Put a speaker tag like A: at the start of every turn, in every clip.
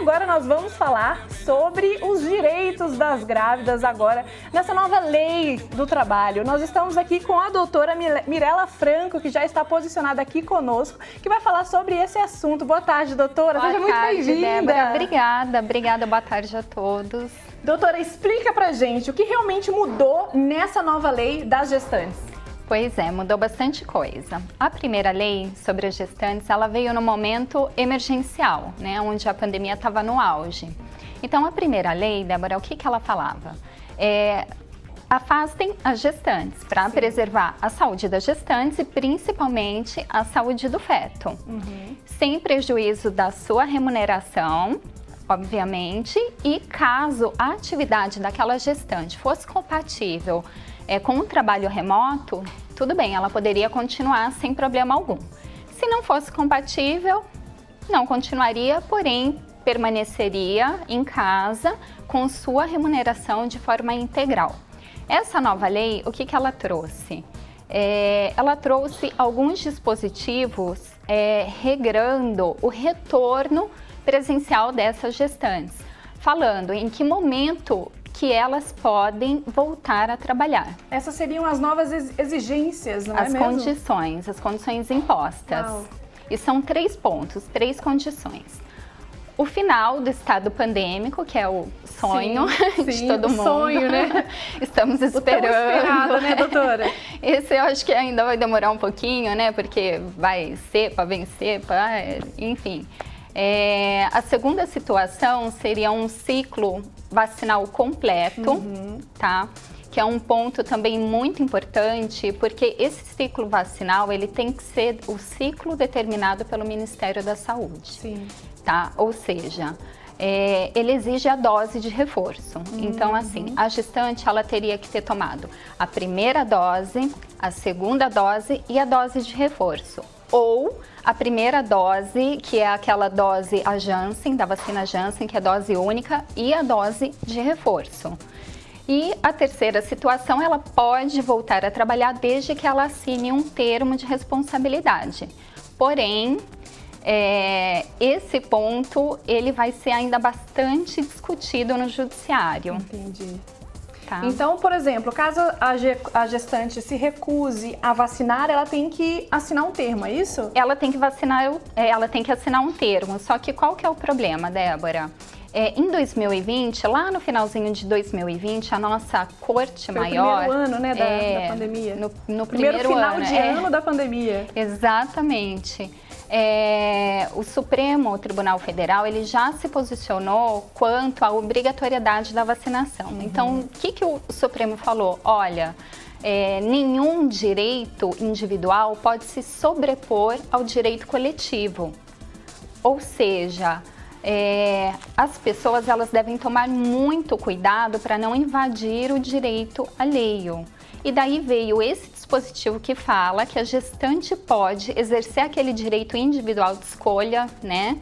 A: agora nós vamos falar sobre os direitos das grávidas agora nessa nova lei do trabalho. Nós estamos aqui com a doutora Mirela Franco, que já está posicionada aqui conosco, que vai falar sobre esse assunto. Boa tarde, doutora. Seja muito bem-vinda.
B: Obrigada. Boa tarde a todos.
A: Doutora, explica pra gente o que realmente mudou nessa nova lei das gestantes.
B: Pois é, mudou bastante coisa. A primeira lei sobre as gestantes, ela veio no momento emergencial, né, onde a pandemia estava no auge. Então, a primeira lei, Débora, o que ela falava? Afastem as gestantes para preservar a saúde das gestantes e principalmente a saúde do feto, sem prejuízo da sua remuneração, obviamente, e caso a atividade daquela gestante fosse compatível com o trabalho remoto, tudo bem, ela poderia continuar sem problema algum. Se não fosse compatível, não continuaria, porém permaneceria em casa com sua remuneração de forma integral. Essa nova lei, o que ela trouxe? Ela trouxe alguns dispositivos regrando o retorno presencial dessas gestantes, falando em que momento que elas podem voltar a trabalhar.
A: Essas seriam as novas exigências, não é mesmo?
B: As condições impostas.
A: Uau.
B: E são 3 pontos, 3 condições. O final do estado pandêmico, que é o sonho de todo mundo.
A: Sonho, né?
B: Estamos esperando.
A: Esperado, né, doutora?
B: Esse eu acho que ainda vai demorar um pouquinho, né? Porque vai cepa, vem cepa, enfim. A segunda situação seria um ciclo vacinal completo, tá? Que é um ponto também muito importante, porque esse ciclo vacinal, ele tem que ser o ciclo determinado pelo Ministério da Saúde.
A: Sim.
B: Tá? Ou seja, ele exige a dose de reforço. Então, assim, a gestante, ela teria que ter tomado a primeira dose, a segunda dose e a dose de reforço. Ou a primeira dose, que é aquela dose, a Janssen, da vacina Janssen, que é dose única, e a dose de reforço. E a terceira situação, ela pode voltar a trabalhar desde que ela assine um termo de responsabilidade. Porém, esse ponto, ele vai ser ainda bastante discutido no judiciário.
A: Entendi.
B: Tá.
A: Então, por exemplo, caso a gestante se recuse a vacinar, ela tem que assinar um termo, é isso?
B: Ela tem que assinar um termo, só que qual que é o problema, Débora? Em 2020, lá no finalzinho de 2020, a nossa corte maior...
A: Foi o primeiro ano, né, da pandemia.
B: No primeiro
A: final
B: ano,
A: de ano da pandemia.
B: Exatamente. O Supremo Tribunal Federal, ele já se posicionou quanto à obrigatoriedade da vacinação. Então, o que o Supremo falou? Olha, nenhum direito individual pode se sobrepor ao direito coletivo. Ou seja, as pessoas, elas devem tomar muito cuidado para não invadir o direito alheio. E daí veio esse dispositivo que fala que a gestante pode exercer aquele direito individual de escolha, né,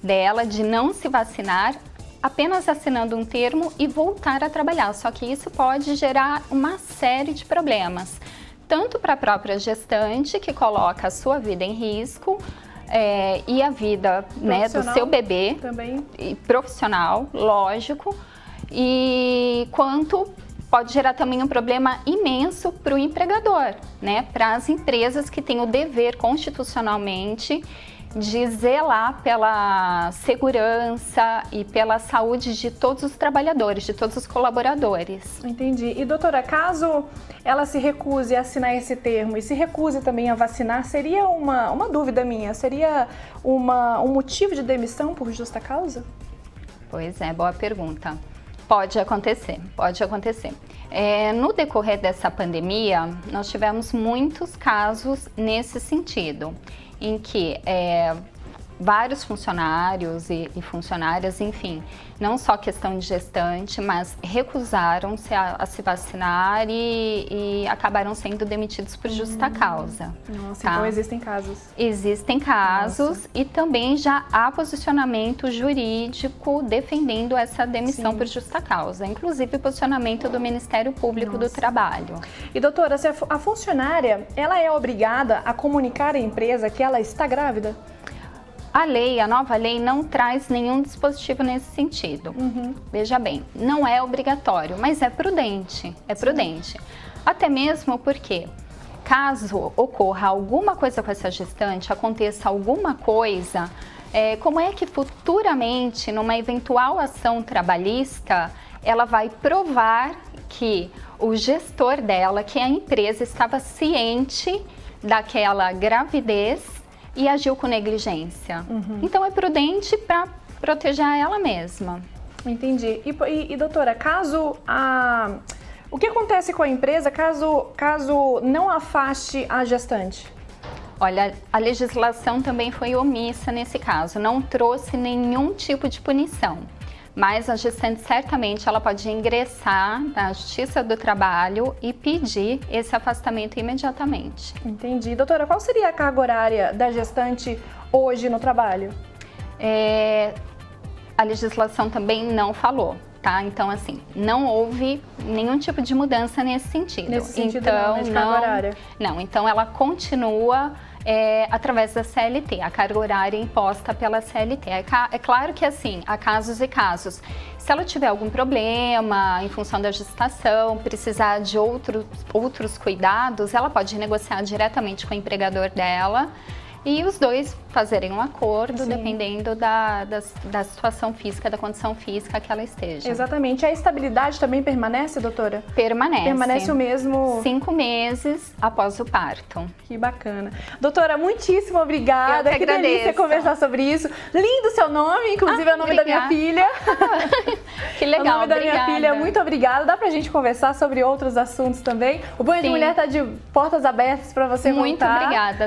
B: dela de não se vacinar, apenas assinando um termo e voltar a trabalhar. Só que isso pode gerar uma série de problemas, tanto para a própria gestante, que coloca a sua vida em risco, e a vida, né, do seu bebê,
A: também.
B: E profissional, lógico, e quanto pode gerar também um problema imenso para o empregador, né? Para as empresas que têm o dever constitucionalmente de zelar pela segurança e pela saúde de todos os trabalhadores, de todos os colaboradores.
A: Entendi. E doutora, caso ela se recuse a assinar esse termo e se recuse também a vacinar, seria uma dúvida minha, seria um motivo de demissão por justa causa?
B: Pois é, boa pergunta. Pode acontecer, pode acontecer. No decorrer dessa pandemia, nós tivemos muitos casos nesse sentido, em que vários funcionários e funcionárias, enfim, não só questão de gestante, mas recusaram-se a se vacinar e acabaram sendo demitidos por justa causa.
A: Nossa,
B: tá?
A: Então existem casos.
B: Existem casos. Nossa. E também já há posicionamento jurídico defendendo essa demissão por justa causa, inclusive o posicionamento do Ministério Público do Trabalho.
A: E doutora, se a funcionária, ela é obrigada a comunicar à empresa que ela está grávida?
B: a nova lei não traz nenhum dispositivo nesse sentido. Veja bem, não é obrigatório, mas é prudente, Até mesmo porque, caso ocorra alguma coisa com essa gestante, aconteça alguma coisa, como é que futuramente, numa eventual ação trabalhista, ela vai provar que o gestor dela, que a empresa estava ciente daquela gravidez e agiu com negligência. Então é prudente para proteger ela mesma.
A: Entendi. E doutora, o que acontece com a empresa caso não afaste a gestante?
B: Olha, a legislação também foi omissa nesse caso, não trouxe nenhum tipo de punição. Mas a gestante certamente ela pode ingressar na Justiça do Trabalho e pedir esse afastamento imediatamente.
A: Entendi. Doutora, qual seria a carga horária da gestante hoje no trabalho?
B: A legislação também não falou, tá? Então, assim, não houve nenhum tipo de mudança nesse sentido.
A: Nesse sentido não, de carga horária?
B: Não, então ela continua através da CLT, a carga horária imposta pela CLT. É claro que, assim, há casos e casos. Se ela tiver algum problema em função da gestação, precisar de outros cuidados, ela pode negociar diretamente com o empregador dela e os dois fazerem um acordo, dependendo da situação física, da condição física que ela esteja.
A: Exatamente. A estabilidade também permanece, doutora?
B: Permanece.
A: Permanece o mesmo?
B: 5 meses após o parto.
A: Que bacana. Doutora, muitíssimo obrigada.
B: Eu que agradeço.
A: Delícia conversar sobre isso. Lindo seu nome, inclusive é o nome da minha filha.
B: Que legal,
A: o nome da
B: obrigada.
A: minha filha. Muito obrigada. Dá pra gente conversar sobre outros assuntos também. O Banho de Mulher tá de portas abertas para você
B: Muito
A: voltar.
B: obrigada.